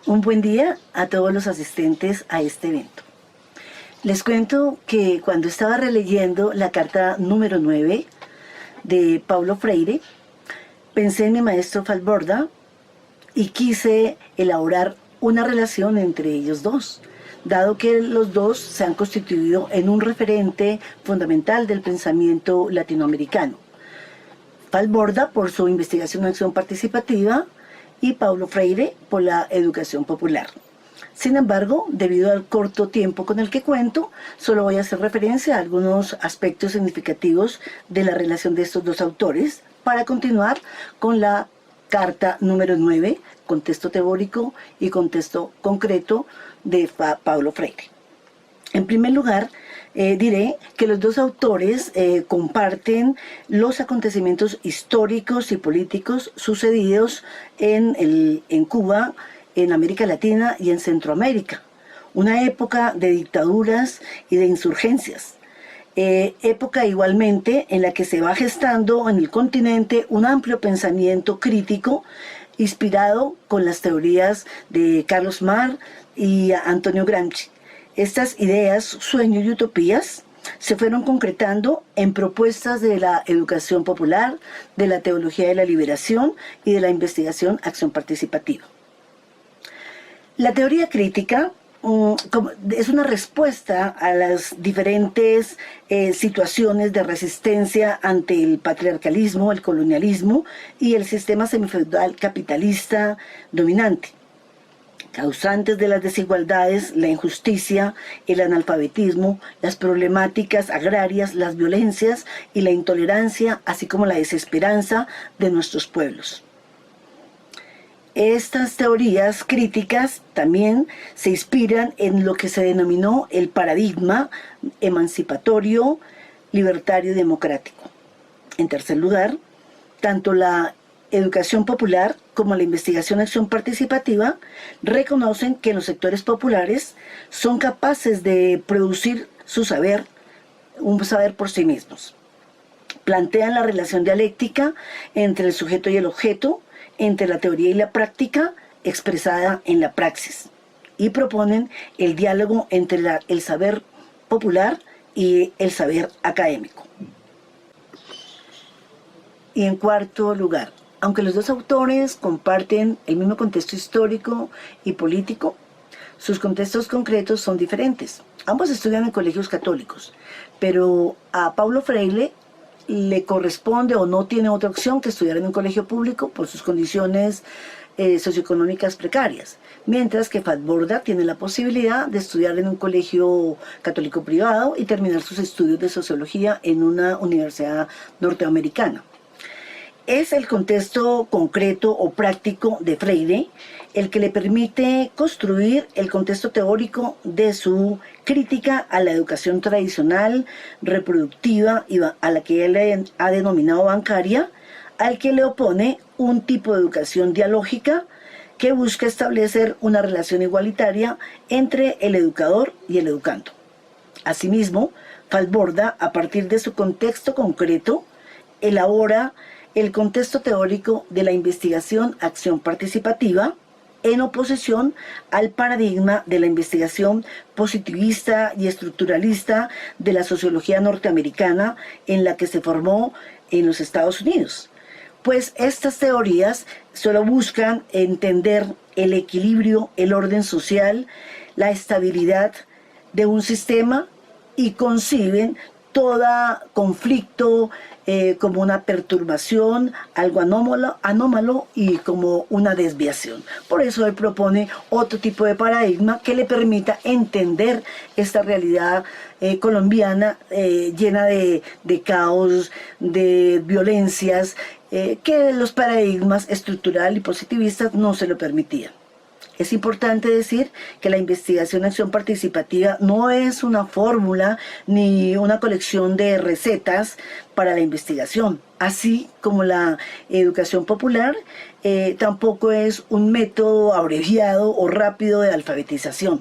Un buen día a todos los asistentes a este evento. Les cuento que cuando estaba releyendo la carta número 9 de Paulo Freire, pensé en mi maestro Falborda y quise elaborar una relación entre ellos dos, dado que los dos se han constituido en un referente fundamental del pensamiento latinoamericano. Falborda por su investigación en acción participativa y Paulo Freire por la educación popular. Sin embargo, debido al corto tiempo con el que cuento, solo voy a hacer referencia a algunos aspectos significativos de la relación de estos dos autores para continuar con la carta número 9, contexto teórico y contexto concreto de Paulo Freire. En primer lugar, diré que los dos autores comparten los acontecimientos históricos y políticos sucedidos en Cuba, en América Latina y en Centroamérica. Una época de dictaduras y de insurgencias. Época igualmente en la que se va gestando en el continente un amplio pensamiento crítico inspirado con las teorías de Carlos Marx y Antonio Gramsci. Estas ideas, sueños y utopías se fueron concretando en propuestas de la educación popular, de la teología de la liberación y de la investigación acción participativa. La teoría crítica es una respuesta a las diferentes situaciones de resistencia ante el patriarcalismo, el colonialismo y el sistema semifeudal capitalista dominante, causantes de las desigualdades, la injusticia, el analfabetismo, las problemáticas agrarias, las violencias y la intolerancia, así como la desesperanza de nuestros pueblos. Estas teorías críticas también se inspiran en lo que se denominó el paradigma emancipatorio, libertario y democrático. En tercer lugar, tanto la educación popular como la investigación acción participativa reconocen que los sectores populares son capaces de producir su saber, un saber por sí mismos. Plantean la relación dialéctica entre el sujeto y el objeto, entre la teoría y la práctica expresada en la praxis, y proponen el diálogo entre el saber popular y el saber académico. Y en cuarto lugar, aunque los dos autores comparten el mismo contexto histórico y político, sus contextos concretos son diferentes. Ambos estudian en colegios católicos, pero a Paulo Freire le corresponde o no tiene otra opción que estudiar en un colegio público por sus condiciones socioeconómicas precarias, mientras que Falborda tiene la posibilidad de estudiar en un colegio católico privado y terminar sus estudios de sociología en una universidad norteamericana. Es el contexto concreto o práctico de Freire el que le permite construir el contexto teórico de su crítica a la educación tradicional, reproductiva y a la que él ha denominado bancaria, al que le opone un tipo de educación dialógica que busca establecer una relación igualitaria entre el educador y el educando. Asimismo, Falborda, a partir de su contexto concreto, elabora el contexto teórico de la investigación acción participativa en oposición al paradigma de la investigación positivista y estructuralista de la sociología norteamericana en la que se formó en los Estados Unidos. Pues estas teorías solo buscan entender el equilibrio, el orden social, la estabilidad de un sistema y conciben todo conflicto como una perturbación, algo anómalo y como una desviación. Por eso él propone otro tipo de paradigma que le permita entender esta realidad colombiana llena de caos, de violencias, que los paradigmas estructural y positivistas no se lo permitían. Es importante decir que la investigación acción participativa no es una fórmula ni una colección de recetas para la investigación, así como la educación popular tampoco es un método abreviado o rápido de alfabetización.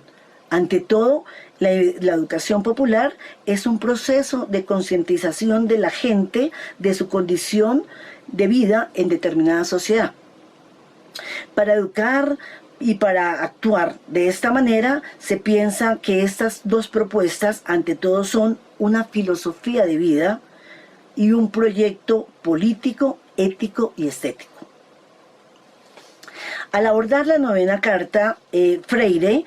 Ante todo, la educación popular es un proceso de concientización de la gente de su condición de vida en determinada sociedad. Para educar y para actuar de esta manera, se piensa que estas dos propuestas, ante todo, son una filosofía de vida y un proyecto político, ético y estético. Al abordar la novena carta, Freire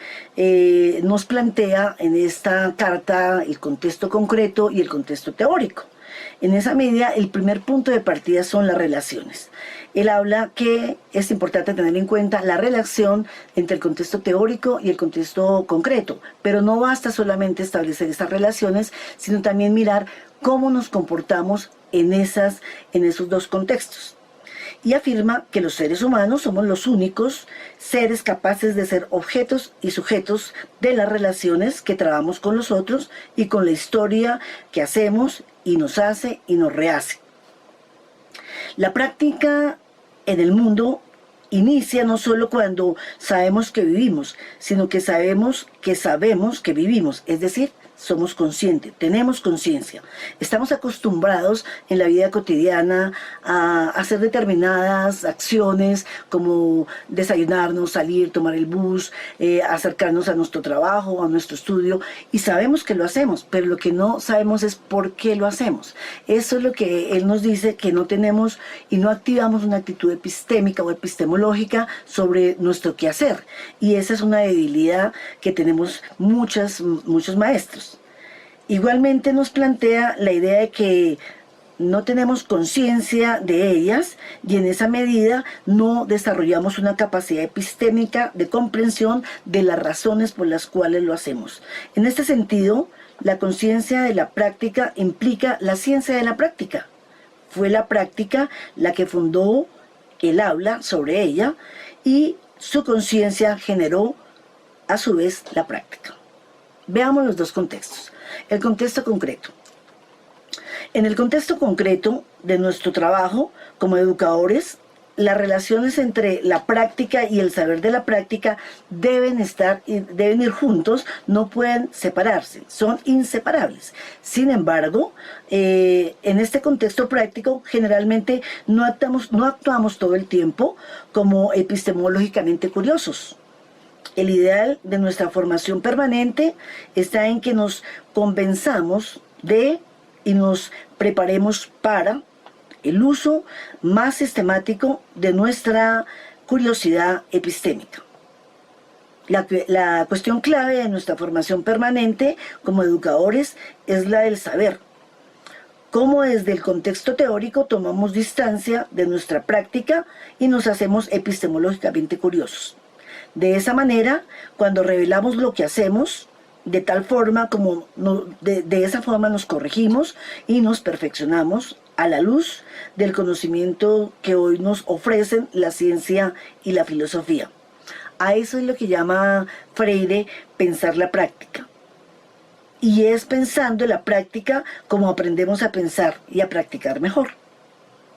nos plantea en esta carta el contexto concreto y el contexto teórico. En esa medida, el primer punto de partida son las relaciones. Él habla que es importante tener en cuenta la relación entre el contexto teórico y el contexto concreto, pero no basta solamente establecer esas relaciones, sino también mirar cómo nos comportamos en esos dos contextos. Y afirma que los seres humanos somos los únicos seres capaces de ser objetos y sujetos de las relaciones que trabajamos con los otros y con la historia que hacemos y nos hace y nos rehace. La práctica en el mundo inicia no solo cuando sabemos que vivimos, sino que sabemos que vivimos, es decir, somos conscientes, tenemos conciencia. Estamos acostumbrados en la vida cotidiana a hacer determinadas acciones como desayunarnos, salir, tomar el bus, acercarnos a nuestro trabajo, a nuestro estudio, y sabemos que lo hacemos, pero lo que no sabemos es por qué lo hacemos. Eso es lo que él nos dice, que no tenemos y no activamos una actitud epistémica o epistemológica sobre nuestro quehacer. Y esa es una debilidad que tenemos muchos maestros. Igualmente nos plantea la idea de que no tenemos conciencia de ellas y en esa medida no desarrollamos una capacidad epistémica de comprensión de las razones por las cuales lo hacemos. En este sentido, la conciencia de la práctica implica la ciencia de la práctica. Fue la práctica la que fundó el habla sobre ella y su conciencia generó a su vez la práctica. Veamos los dos contextos. El contexto concreto. En el contexto concreto de nuestro trabajo como educadores, las relaciones entre la práctica y el saber de la práctica deben ir juntos, no pueden separarse, son inseparables. Sin embargo, en este contexto práctico generalmente no actuamos todo el tiempo como epistemológicamente curiosos. El ideal de nuestra formación permanente está en que nos convenzamos de y nos preparemos para el uso más sistemático de nuestra curiosidad epistémica. La cuestión clave de nuestra formación permanente como educadores es la del saber. Cómo desde el contexto teórico tomamos distancia de nuestra práctica y nos hacemos epistemológicamente curiosos. De esa manera, cuando revelamos lo que hacemos, de tal forma como de esa forma nos corregimos y nos perfeccionamos a la luz del conocimiento que hoy nos ofrecen la ciencia y la filosofía. A eso es lo que llama Freire pensar la práctica. Y es pensando la práctica como aprendemos a pensar y a practicar mejor.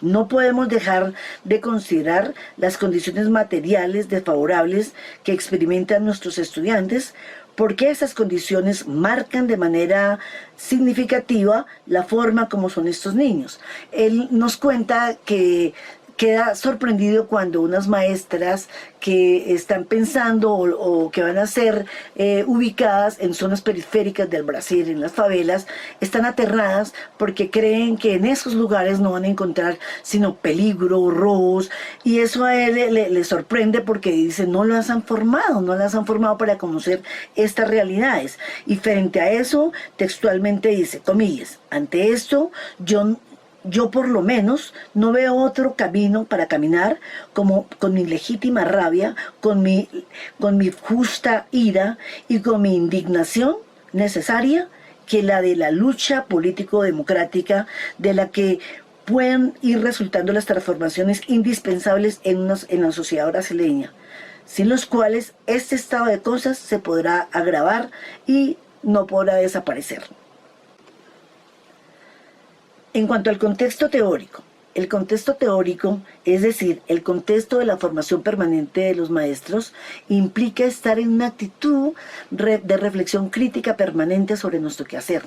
No podemos dejar de considerar las condiciones materiales desfavorables que experimentan nuestros estudiantes, porque esas condiciones marcan de manera significativa la forma como son estos niños. Él nos cuenta que queda sorprendido cuando unas maestras que están pensando o que van a ser ubicadas en zonas periféricas del Brasil, en las favelas, están aterradas porque creen que en esos lugares no van a encontrar sino peligro, robos, y eso a él le sorprende porque dice, no las han formado para conocer estas realidades. Y frente a eso, textualmente dice, comillas, ante esto yo por lo menos no veo otro camino para caminar como con mi legítima rabia, con mi justa ira y con mi indignación necesaria que la de la lucha político-democrática de la que pueden ir resultando las transformaciones indispensables en la sociedad brasileña, sin los cuales este estado de cosas se podrá agravar y no podrá desaparecer. En cuanto al contexto teórico, el contexto teórico, es decir, el contexto de la formación permanente de los maestros, implica estar en una actitud de reflexión crítica permanente sobre nuestro quehacer,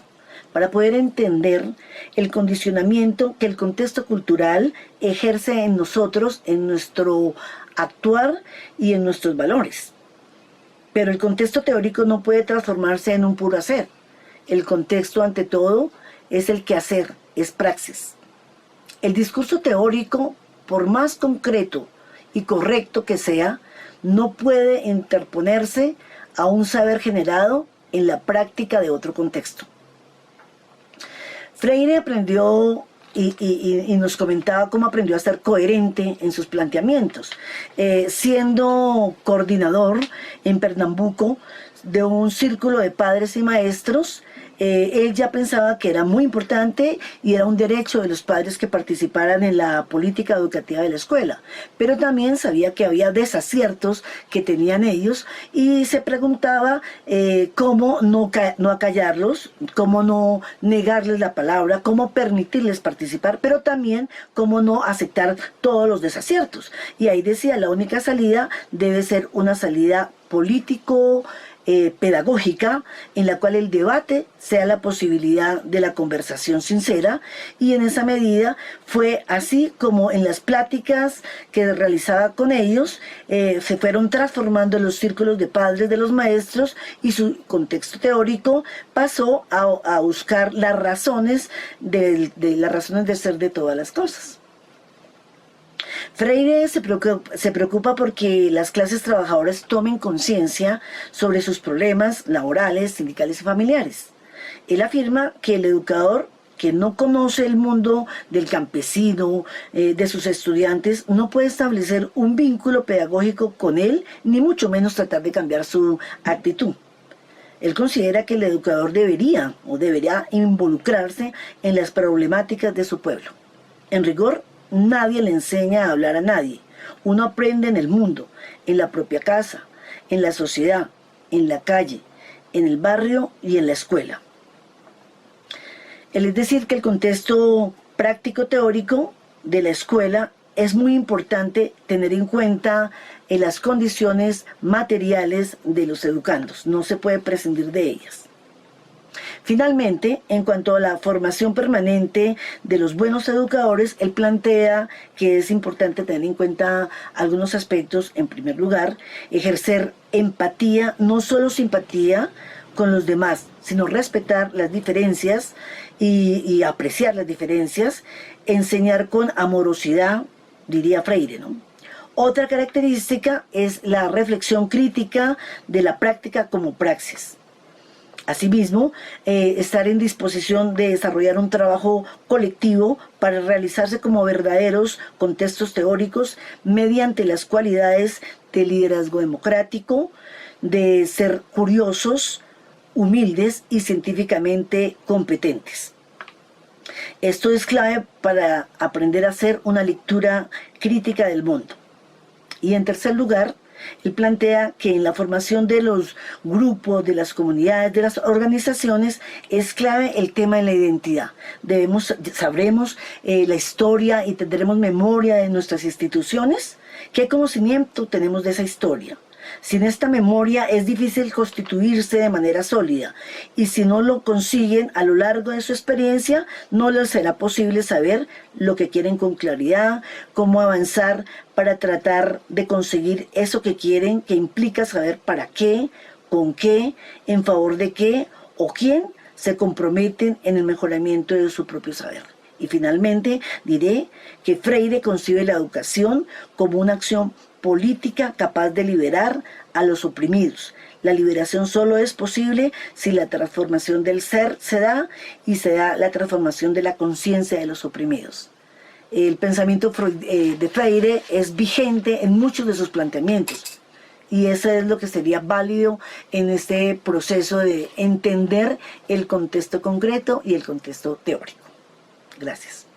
para poder entender el condicionamiento que el contexto cultural ejerce en nosotros, en nuestro actuar y en nuestros valores. Pero el contexto teórico no puede transformarse en un puro hacer. El contexto, ante todo, es el quehacer, es praxis. El discurso teórico, por más concreto y correcto que sea, no puede interponerse a un saber generado en la práctica de otro contexto. Freire aprendió y nos comentaba cómo aprendió a ser coherente en sus planteamientos, siendo coordinador en Pernambuco de un círculo de padres y maestros. Él ya pensaba que era muy importante y era un derecho de los padres que participaran en la política educativa de la escuela, pero también sabía que había desaciertos que tenían ellos y se preguntaba cómo no acallarlos, cómo no negarles la palabra, cómo permitirles participar, pero también cómo no aceptar todos los desaciertos. Y ahí decía, la única salida debe ser una salida político, pedagógica, en la cual el debate sea la posibilidad de la conversación sincera, y en esa medida fue así como en las pláticas que realizaba con ellos se fueron transformando los círculos de padres de los maestros, y su contexto teórico pasó a buscar las razones de las razones de ser de todas las cosas. Freire se preocupa porque las clases trabajadoras tomen conciencia sobre sus problemas laborales, sindicales y familiares. Él afirma que el educador que no conoce el mundo del campesino, de sus estudiantes, no puede establecer un vínculo pedagógico con él, ni mucho menos tratar de cambiar su actitud. Él considera que el educador debería involucrarse en las problemáticas de su pueblo. En rigor, nadie le enseña a hablar a nadie. Uno aprende en el mundo, en la propia casa, en la sociedad, en la calle, en el barrio y en la escuela. Es decir, que el contexto práctico teórico de la escuela es muy importante tener en cuenta en las condiciones materiales de los educandos. No se puede prescindir de ellas. Finalmente, en cuanto a la formación permanente de los buenos educadores, él plantea que es importante tener en cuenta algunos aspectos. En primer lugar, ejercer empatía, no solo simpatía con los demás, sino respetar las diferencias y apreciar las diferencias, enseñar con amorosidad, diría Freire, ¿no? Otra característica es la reflexión crítica de la práctica como praxis. Asimismo, estar en disposición de desarrollar un trabajo colectivo para realizarse como verdaderos contextos teóricos mediante las cualidades de liderazgo democrático, de ser curiosos, humildes y científicamente competentes. Esto es clave para aprender a hacer una lectura crítica del mundo. Y en tercer lugar, él plantea que en la formación de los grupos, de las comunidades, de las organizaciones, es clave el tema de la identidad. Sabremos la historia y tendremos memoria de nuestras instituciones. ¿Qué conocimiento tenemos de esa historia? Sin esta memoria es difícil constituirse de manera sólida, y si no lo consiguen a lo largo de su experiencia, no les será posible saber lo que quieren con claridad, cómo avanzar para tratar de conseguir eso que quieren, que implica saber para qué, con qué, en favor de qué o quién se comprometen en el mejoramiento de su propio saber. Y finalmente diré que Freire concibe la educación como una acción política capaz de liberar a los oprimidos. La liberación solo es posible si la transformación del ser se da, y se da la transformación de la conciencia de los oprimidos. El pensamiento de Freire es vigente en muchos de sus planteamientos, y eso es lo que sería válido en este proceso de entender el contexto concreto y el contexto teórico. Gracias.